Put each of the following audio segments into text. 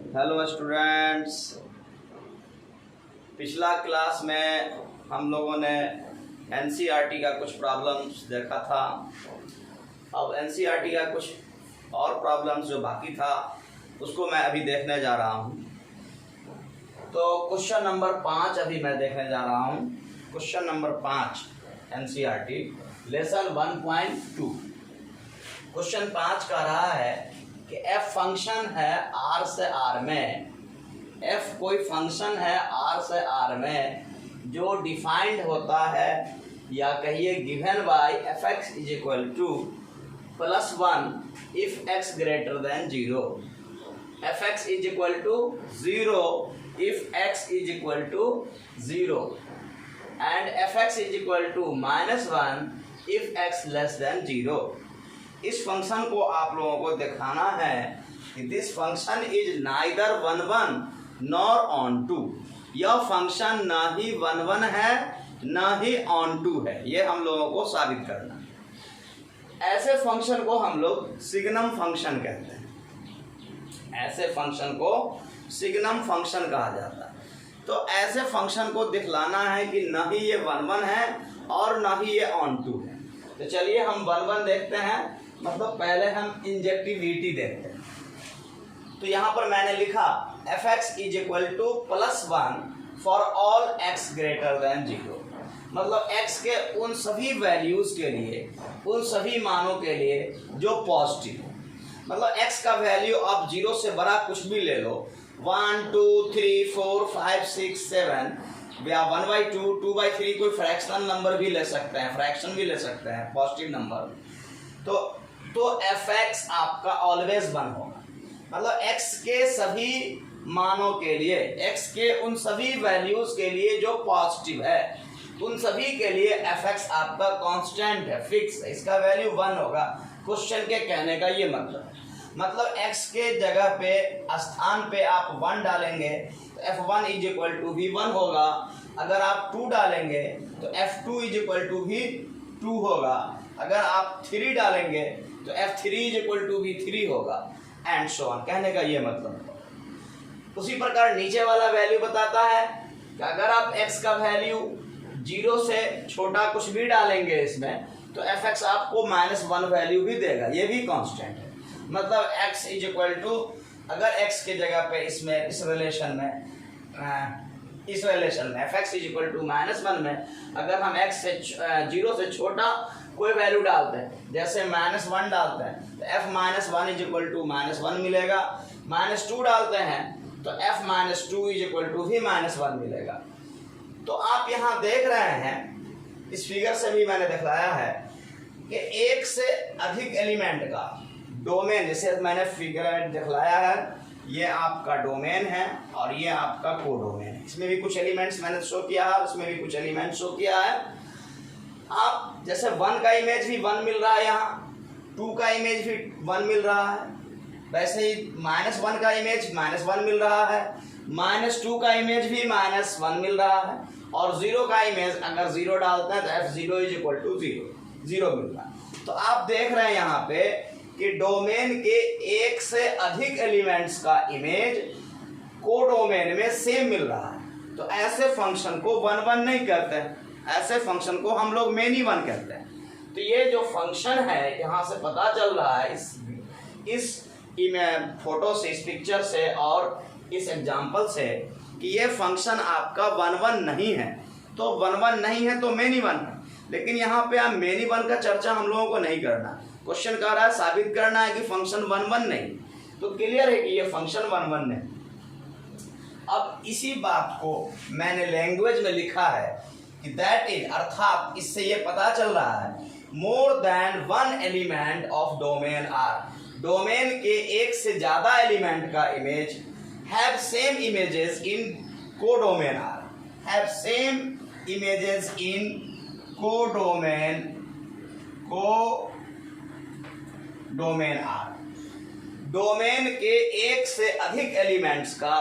Hello students. पिछला class में हम लोगों ने एनसीईआरटी का कुछ प्रॉब्लम्स देखा था। अब एनसीईआरटी का कुछ और प्रॉब्लम्स जो बाकी था उसको मैं अभी देखने जा रहा हूँ। तो क्वेश्चन नंबर 5 अभी मैं देखने जा रहा हूँ। Question number 5 NCERT lesson 1.2। Question 5 का रहा है कि एफ फंक्शन है आर से आर में, एफ कोई फंक्शन है आर से आर में जो डिफाइंड होता है या कहिए given by f x is equal to +1 if x greater than 0, f x is equal to 0 if x is equal to 0 and f x is equal to -1 if x less than 0। इस function को आप लोगों को दिखाना है कि this function is neither 1 nor onto. यह फंक्शन ना ही 1 है ना ही ऑन टू है, ये हम लोगों को साबित करना है। ऐसे फंक्शन को हम लोग सिग्नम फंक्शन कहते हैं। ऐसे फंक्शन को सिग्नम फंक्शन कहा जाता है। तो ऐसे फंक्शन को दिखलाना है कि ना ही ये 1 है और ना ही ये ऑन टू है। तो चलिए हम 1 देखते हैं, मतलब पहले हम इंजेक्टिविटी देखते हैं। तो यहाँ पर मैंने लिखा f x is equal to +1 for all x greater than 0, मतलब एक्स के उन सभी वैल्यूज के लिए, उन सभी मानों के लिए जो पॉजिटिव हो। मतलब एक्स का वैल्यू आप 0 से बड़ा कुछ भी ले लो, 1 2 3 4 5 6 7 या 1/2 2/3 कोई फ्रैक्शनल नंबर भी ले सकते हैं, फ्रैक्शन भी ले सकते हैं, पॉजिटिव नंबर। तो एफ एक्स आपका ऑलवेज 1 होगा। मतलब एक्स के सभी मानों के लिए, एक्स के उन सभी वैल्यूज के लिए जो पॉजिटिव है, उन सभी के लिए एफ एक्स आपका कांस्टेंट है, फिक्स है, इसका वैल्यू 1 होगा। क्वेश्चन के कहने का ये मतलब एक्स के जगह पे, स्थान पे आप 1 डालेंगे तो f1 इज इक्वल टू भी 1 होगा। अगर आप 2 डालेंगे तो f2 इज इक्वल टू भी 2 होगा। अगर आप 3 डालेंगे तो f3 इज इक्वल टू भी 3 होगा, एंड सो ऑन। कहने का ये मतलब। उसी प्रकार नीचे वाला वैल्यू बताता है कि अगर आप x का वैल्यू 0 से छोटा कुछ भी डालेंगे इसमें तो एफ एक्स आपको -1 वैल्यू भी देगा, ये भी कांस्टेंट है। मतलब x इज इक्वल टू, अगर x के जगह पे इसमें इस रिलेशन में f x is equal to -1 में अगर हम x से 0 से छोटा कोई वैल्यू डालते हैं, जैसे -1 डालते हैं तो f -1 इज इक्वल टू -1 मिलेगा। -2 डालते हैं तो f -2 इज इक्वल टू भी -1 मिलेगा। तो आप यहाँ देख रहे हैं, इस फिगर से भी मैंने दिखाया है कि एक से अधिक एलिमेंट का डोमेन, जैसे मैंने फिगर दिखलाया है, ये आपका डोमेन है और ये आपका कोडोमेन है। इसमें भी कुछ एलिमेंट्स मैंने शो किया है, उसमें भी कुछ एलिमेंट शो किया है। आप जैसे 1 का इमेज भी 1 मिल रहा है, यहाँ 2 का इमेज भी 1 मिल रहा है, वैसे ही -1 का इमेज -1 मिल रहा है, -2 का इमेज भी -1 मिल रहा है, और 0 का इमेज अगर 0 डालते हैं तो f0 इज इक्वल टू 0 मिल रहा है। तो आप देख रहे हैं यहाँ पे कि डोमेन के एक से अधिक एलिमेंट्स का इमेज कोडोमेन में सेम मिल रहा है। तो ऐसे फंक्शन को 1 नहीं कहते हैं, ऐसे फंक्शन को हम लोग मेनी 1 कहते हैं। तो ये जो फंक्शन है, यहाँ से पता चल रहा है इस फोटो से, इस पिक्चर से और इस एग्जाम्पल से कि ये फंक्शन आपका 1 नहीं है। तो 1 नहीं है तो मेनी 1 है, लेकिन यहाँ पे आप मेनी 1 का चर्चा हम लोगों को नहीं करना। क्वेश्चन कह रहा है साबित करना है कि फंक्शन 1 नहीं, तो क्लियर है कि ये फंक्शन 1 नहीं। अब इसी बात को मैंने लैंग्वेज में लिखा है कि दैट इज, अर्थात इससे ये पता चल रहा है more than 1 element of domain R, domain के एक से ज्यादा एलिमेंट का image have same images in codomain R, have same images in codomain R. Domain के एक से अधिक एलिमेंट्स का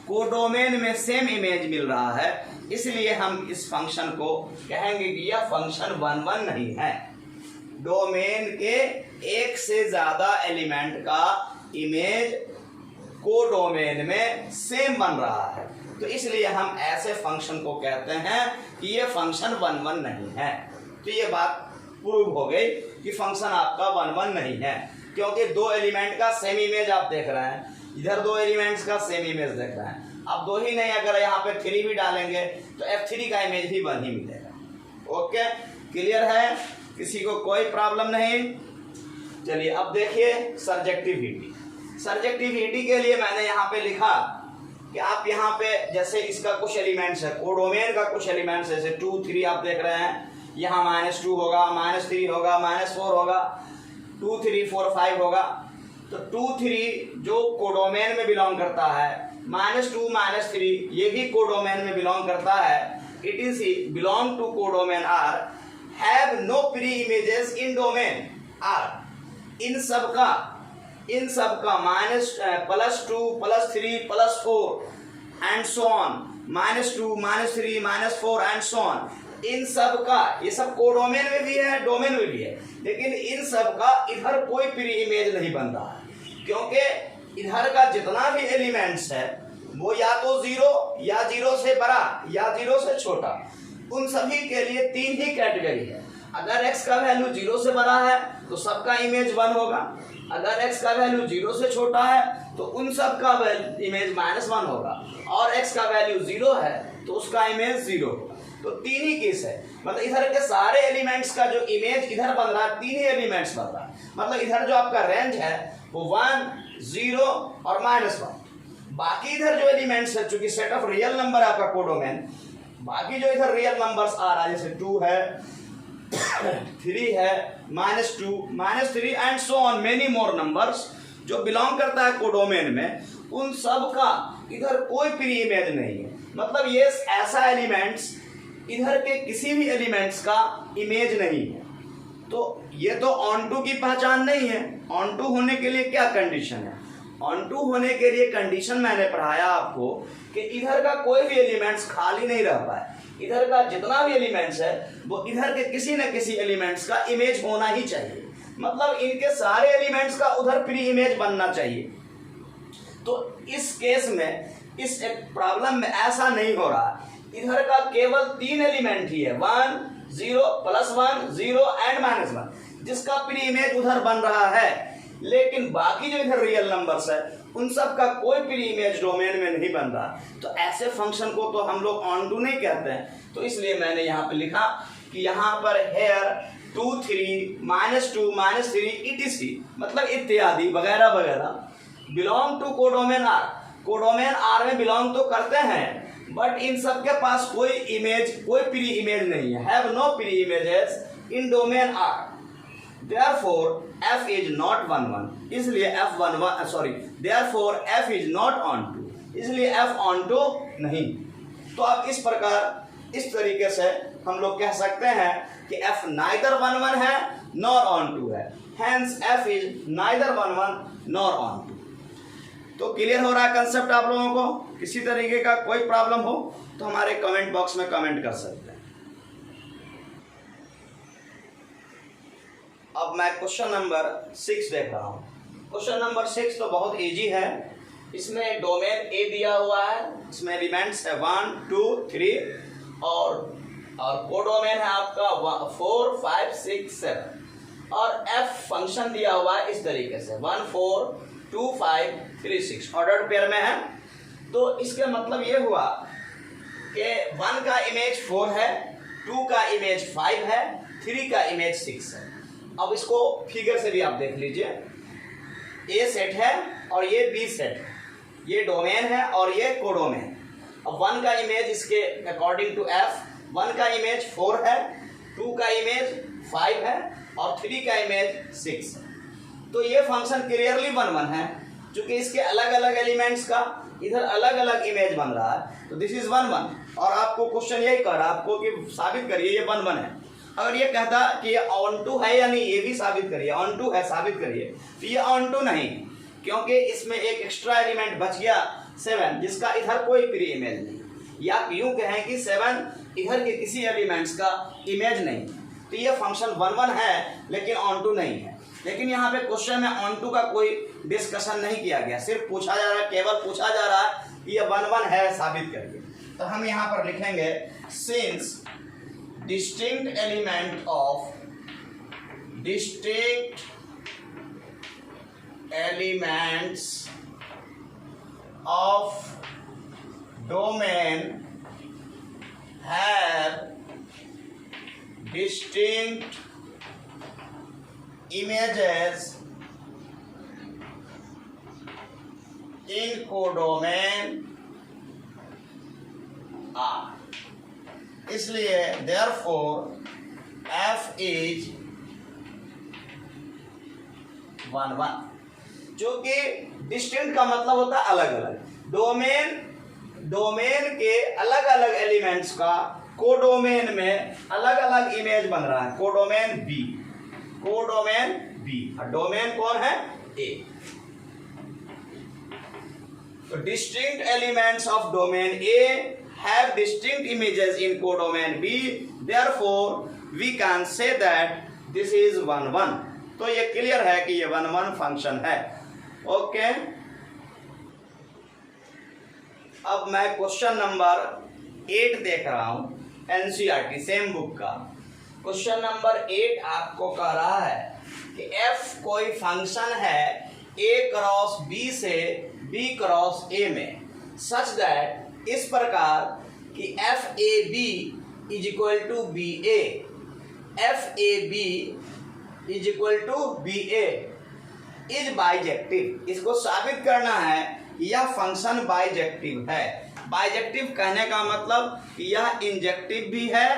कोडोमेन में सेम इमेज मिल रहा है, इसलिए हम इस फंक्शन को कहेंगे कि यह फंक्शन 1 नहीं है। डोमेन के एक से ज्यादा एलिमेंट का इमेज कोडोमेन में सेम बन रहा है। तो इसलिए हम ऐसे फंक्शन को कहते हैं कि ये फंक्शन 1 1 नहीं है। तो ये बात प्रूव हो गई कि फंक्शन आपका 1 1 नहीं है, क्योंकि दो एलिमेंट का सेम इमेज आप देख रहे हैं, इधर दो एलिमेंट्स का सेम इमेज देख रहे हैं। अब दो ही नहीं, अगर यहाँ पे 3 भी डालेंगे तो F3 का इमेज भी 1 ही मिलेगा। ओके, क्लियर है? किसी को कोई प्रॉब्लम नहीं? चलिए अब देखिए सर्जेक्टिविटी। सर्जेक्टिविटी के लिए मैंने यहाँ पे लिखा कि आप यहाँ पे जैसे इसका कुछ एलिमेंट्स है, कोडोमेन का कुछ एलिमेंट्स जैसे 2 3 आप देख रहे हैं, यहाँ -2 होगा, -3 होगा, -4 होगा, 2 3 4 5 होगा। तो 2 3 जो कोडोमेन में बिलोंग करता है, -2 -3 ये भी कोडोमेन में बिलोंग करता है। It is belong to codomain R, have no pre images in domain R. इन सब का -2 +3 +4 and so on, -2 -3 -4 and so on, इन सब का, ये सब कोडोमेन में भी है, डोमेन में भी है, लेकिन इन सब का इधर कोई प्री इमेज नहीं बन रहा है, क्योंकि इधर का जितना भी एलिमेंट्स है वो या तो 0 या 0 से बड़ा या 0 से छोटा, उन सभी के लिए 3 ही कैटेगरी है। अगर x का वैल्यू 0 से बड़ा है तो सबका इमेज 1 होगा, अगर x का वैल्यू 0 से छोटा है तो उन सब का इमेज -1 होगा, और x का वैल्यू 0 है तो उसका इमेज 0 होगा। तो 3 ही केस है, मतलब इधर के सारे एलिमेंट्स का जो इमेज इधर बन रहा है 3 ही एलिमेंट्स बन रहा है। मतलब इधर जो आपका रेंज है वो 1 0 और -1। बाकी इधर जो एलिमेंट्स है, चूंकि सेट ऑफ रियल नंबर है आपका कोडोमेन, बाकी जो इधर रियल नंबर्स आ रहा है जैसे 2 है 3 है -2 -3 and so on many more numbers जो बिलोंग करता है कोडोमेन में, उन सब का इधर कोई प्री इमेज नहीं है। मतलब ये ऐसा एलिमेंट्स इधर के किसी भी एलिमेंट्स का इमेज नहीं है। तो ये तो ऑन टू की पहचान नहीं है। ऑन टू होने के लिए क्या कंडीशन है? ऑन टू होने के लिए कंडीशन मैंने पढ़ाया आपको कि इधर का कोई भी एलिमेंट्स खाली नहीं रह पाए, इधर का जितना भी एलिमेंट्स है वो इधर के किसी न किसी एलिमेंट्स का इमेज होना ही चाहिए। मतलब इनके सारे एलिमेंट्स का उधर प्री इमेज बनना चाहिए। तो इस केस में, इस एक प्रॉब्लम में ऐसा नहीं हो रहा। इधर का केवल 3 एलिमेंट ही है, 1 0 +1 0 एंड -1, जिसका प्री इमेज उधर बन रहा है। लेकिन बाकी जो इधर रियल नंबर्स है उन सब का कोई प्री इमेज डोमेन में नहीं बन रहा। तो ऐसे फंक्शन को तो हम लोग ऑन टू नहीं कहते हैं। तो इसलिए मैंने यहाँ पे लिखा कि यहाँ पर हेयर 2 3 -2 -3 etc, मतलब इत्यादि वगैरह वगैरह belong to codomain R. Codomain R में बिलोंग तो करते हैं, बट इन सब के पास कोई इमेज, कोई प्री इमेज नहीं है, have no pre images in domain R. Therefore f is not 1 1, इसलिए therefore f is not onto, इसलिए f onto नहीं। तो अब इस प्रकार, इस तरीके से हम लोग कह सकते हैं कि f neither 1 1 है nor onto है, hence f is neither 1 1 nor onto। तो क्लियर हो रहा है कंसेप्ट आप लोगों को? किसी तरीके का कोई प्रॉब्लम हो तो हमारे कमेंट बॉक्स में कमेंट कर सकते हैं। अब मैं क्वेश्चन नंबर 6 देख रहा हूँ। क्वेश्चन नंबर 6 तो बहुत इजी है। इसमें डोमेन ए दिया हुआ है, इसमें एलिमेंट्स है 1 2 3 और कोडोमेन है आपका 4 5 6 7 और एफ फंक्शन दिया हुआ है इस तरीके से 1 4 2 5 3 6 ऑर्डर्ड पेयर में है। तो इसका मतलब ये हुआ कि 1 का इमेज 4 है, 2 का इमेज 5 है, 3 का इमेज 6 है। अब इसको फिगर से भी आप देख लीजिए, ए सेट है और ये बी सेट है, ये डोमेन है और ये कोडोमेन। अब 1 का इमेज इसके अकॉर्डिंग टू एफ 1 का इमेज 4 है, 2 का इमेज 5 है और 3 का इमेज 6 है। तो ये फंक्शन क्लियरली 1 1 है, क्योंकि इसके अलग अलग एलिमेंट्स का इधर अलग अलग इमेज बन रहा है। तो दिस इज 1 1 और आपको क्वेश्चन यही कर रहा है आपको कि साबित करिए ये 1 1 है। अगर ये कहता कि ये ऑन टू है या नहीं, ये भी साबित करिए, ऑन टू है साबित करिए, तो ये ऑन टू नहीं, क्योंकि इसमें एक एक्स्ट्रा एलिमेंट बच गया 7, जिसका इधर कोई प्री इमेज नहीं, या यूं कहें कि 7 इधर के किसी एलिमेंट्स का इमेज नहीं। तो ये फंक्शन 1 1 है लेकिन ऑन टू नहीं है। लेकिन यहाँ पे क्वेश्चन में ऑन टू का कोई डिस्कशन नहीं किया गया, सिर्फ पूछा जा रहा है, केवल पूछा जा रहा है कि ये 1 1 है, साबित करिए। तो हम यहाँ पर लिखेंगे since distinct element of domain have distinct images in codomain R, इसलिए therefore F is 1 1। जो कि डिस्टिंक्ट का मतलब होता है अलग अलग। डोमेन के अलग अलग एलिमेंट्स का कोडोमेन में अलग अलग इमेज बन रहा है, कोडोमेन बी और डोमेन कौन है? ए। तो distinct elements of domain A have distinct images in codomain B, therefore we can say that this is 1 1। तो ये क्लियर है कि ये 1 1 फंक्शन है। ओके, अब मैं क्वेश्चन नंबर 8 देख रहा हूं एनसीईआरटी सेम बुक का। क्वेश्चन नंबर 8 आपको कह रहा है कि एफ कोई फंक्शन है ए क्रॉस बी से बी क्रॉस ए में, सच दैट इस प्रकार कि f a b is equal to b a, f a b is equal to b a is bijective. इसको साबित करना है यह फंक्शन बाइजेक्टिव है। बाइजेक्टिव कहने का मतलब यह इंजेक्टिव भी है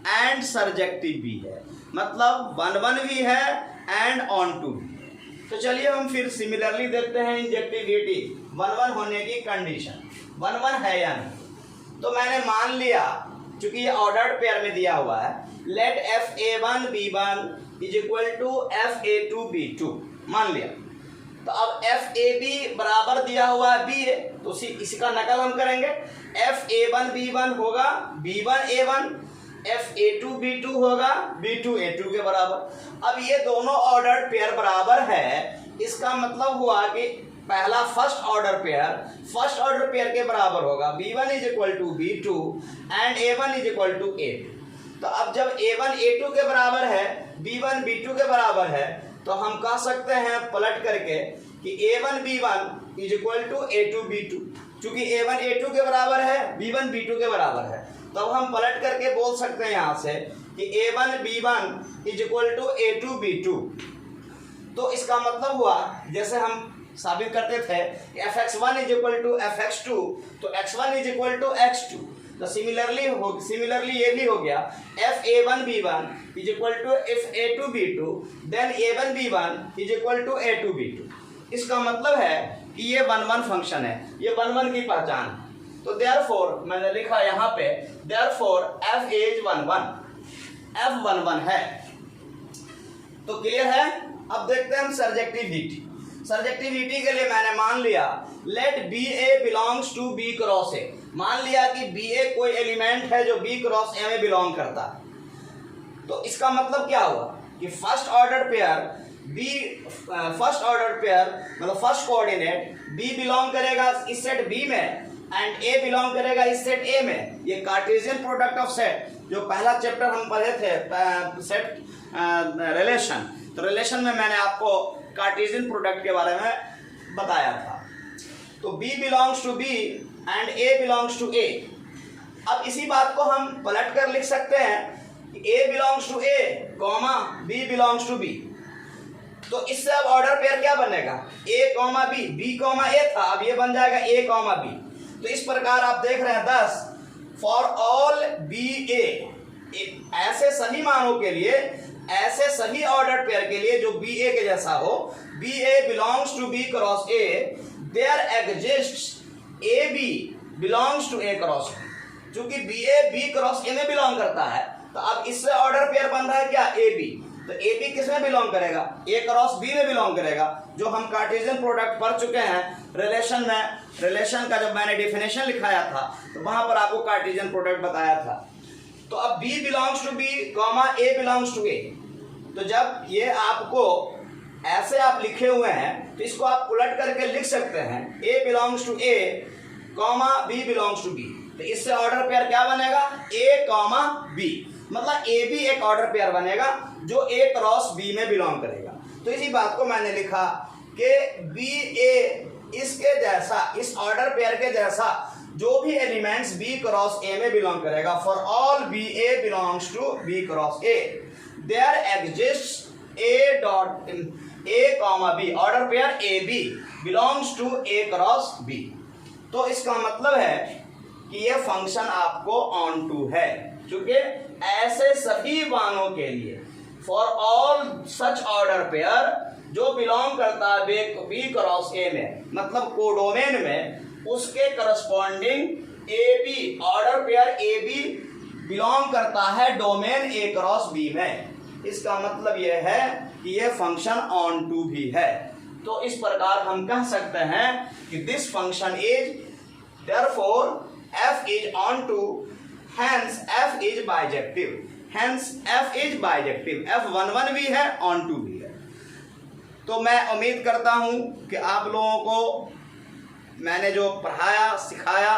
एंड सरजेक्टिव भी है, मतलब 1 1 भी है एंड ऑन टू भी। तो चलिए हम फिर सिमिलरली देखते हैं इंजेक्टिविटी 1 1 होने की कंडीशन 1 1 है या नहीं। तो मैंने मान लिया, चूंकि ये ऑर्डर्ड पेयर में दिया हुआ है, let f a 1 B 1 is equal to f A 2 B 2 मान लिया। तो अब एफ ए बी बराबर दिया हुआ है बी ए, तो इसी का नकल हम करेंगे। एफ ए 1 बी 1 होगा B 1 A 1, F A 2 B 2 होगा बी 2 ए 2 के बराबर। अब ये दोनों ऑर्डर पेयर बराबर है, इसका मतलब हुआ कि पहला फर्स्ट ऑर्डर पेयर के बराबर होगा b1 is equal to b2 and a1 is equal to a2। तो अब जब a1 a2 के बराबर है, b1 b2 के बराबर है, तो हम कह सकते हैं पलट करके कि a1 b1 is equal to a2 b2। चूंकि a1 a2 के बराबर है, b1 b2 के बराबर है, तो अब हम पलट करके बोल सकते हैं यहाँ से कि a1 b1 is equal to a2 b2। तो इसका मतलब हुआ, जैसे हम साबित करते थे fx1 is equal to fx2, तो x1 is equal to x2। तो सिमिलरली ये भी हो गया fa1 b1 is equal to fa2 b2, then a1 b1 is equal to a2 b2। इसका मतलब है कि ये 1 1 फंक्शन है, ये 1 1 की पहचान है। तो देयरफॉर मैंने लिखा यहाँ पे देयरफॉर f इज 1 1, f 1 1 है। तो क्लियर है। अब देखते हैं हम सर्जेक्टिविटी के लिए मैंने मान लिया let B A belongs to B cross A. मान लिया कि बी ए कोई एलिमेंट है जो बी क्रॉस ए में बिलोंग करता है। तो इसका मतलब क्या हुआ कि फर्स्ट ऑर्डर पेयर मतलब फर्स्ट कोऑर्डिनेट बी बिलोंग करेगा इस सेट बी में एंड ए बिलोंग करेगा इस सेट ए में। ये कार्टेशियन प्रोडक्ट ऑफ सेट जो पहला चैप्टर हम पढ़े थे सेट रिलेशन, तो रिलेशन में मैंने आपको कार्टेशियन प्रोडक्ट के बारे में बताया था। तो B belongs to B and A belongs to A। अब इसी बात को हम पलट कर लिख सकते हैं कि A belongs to A comma B belongs to B। तो इससे अब ऑर्डर पेयर क्या बनेगा A comma B, B comma A था, अब ये बन जाएगा A कॉमा B। तो इस प्रकार आप देख रहे हैं 10 फॉर ऑल BA, ऐसे सभी मानों के लिए, ऐसे सभी ऑर्डर पेयर के लिए जो बी ए के जैसा हो, B A belongs to B cross A, there exists A B belongs to A cross B. चूंकि B A B cross A में बिलोंग करता है, तो अब इससे ऑर्डर पेयर बन रहा है क्या ए बी। तो ए बी किस में बिलोंग करेगा, ए क्रॉस बी में बिलोंग करेगा, जो हम कार्टेशियन प्रोडक्ट पढ़ चुके हैं रिलेशन में। रिलेशन का जब मैंने डेफिनेशन लिखाया था तो वहां पर आपको कार्टेशियन प्रोडक्ट बताया था। तो अब B belongs to B comma A belongs to A, तो जब ये आपको ऐसे आप लिखे हुए हैं तो इसको आप उलट करके लिख सकते हैं A belongs to A comma B belongs to B। तो इससे ऑर्डर पेयर क्या बनेगा? A कॉमा B, मतलब A B एक ऑर्डर पेयर बनेगा जो A क्रॉस B में बिलोंग करेगा। तो इसी बात को मैंने लिखा कि B A इसके जैसा, इस ऑर्डर पेयर के जैसा जो भी एलिमेंट्स B क्रॉस A में बिलोंग करेगा, for all B A belongs to B cross A there exist A dot A comma B order pair A B belongs to A cross B। तो इसका मतलब है कि ये फंक्शन आपको on to है, क्योंकि ऐसे सभी मानों के लिए for all such order pair जो बिलोंग करता है B क्रॉस A में, मतलब कोडोमेन में उसके corresponding A B order pair A B belong करता है डोमेन A क्रॉस B में। इसका मतलब यह है कि यह फंक्शन ऑन टू भी है। तो इस प्रकार हम कह सकते हैं कि this function is therefore f is onto, hence f is bijective, hence f is bijective, f 1 भी है ऑन टू भी है। तो मैं उम्मीद करता हूं कि आप लोगों को मैंने जो पढ़ाया सिखाया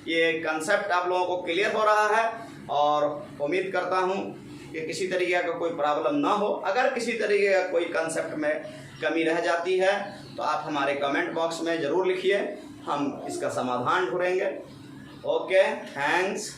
ये कंसेप्ट आप लोगों को क्लियर हो रहा है, और उम्मीद करता हूं कि किसी तरीके का कोई प्रॉब्लम ना हो। अगर किसी तरीके का कोई कंसेप्ट में कमी रह जाती है तो आप हमारे कमेंट बॉक्स में ज़रूर लिखिए, हम इसका समाधान ढूंढेंगे। Okay, thanks.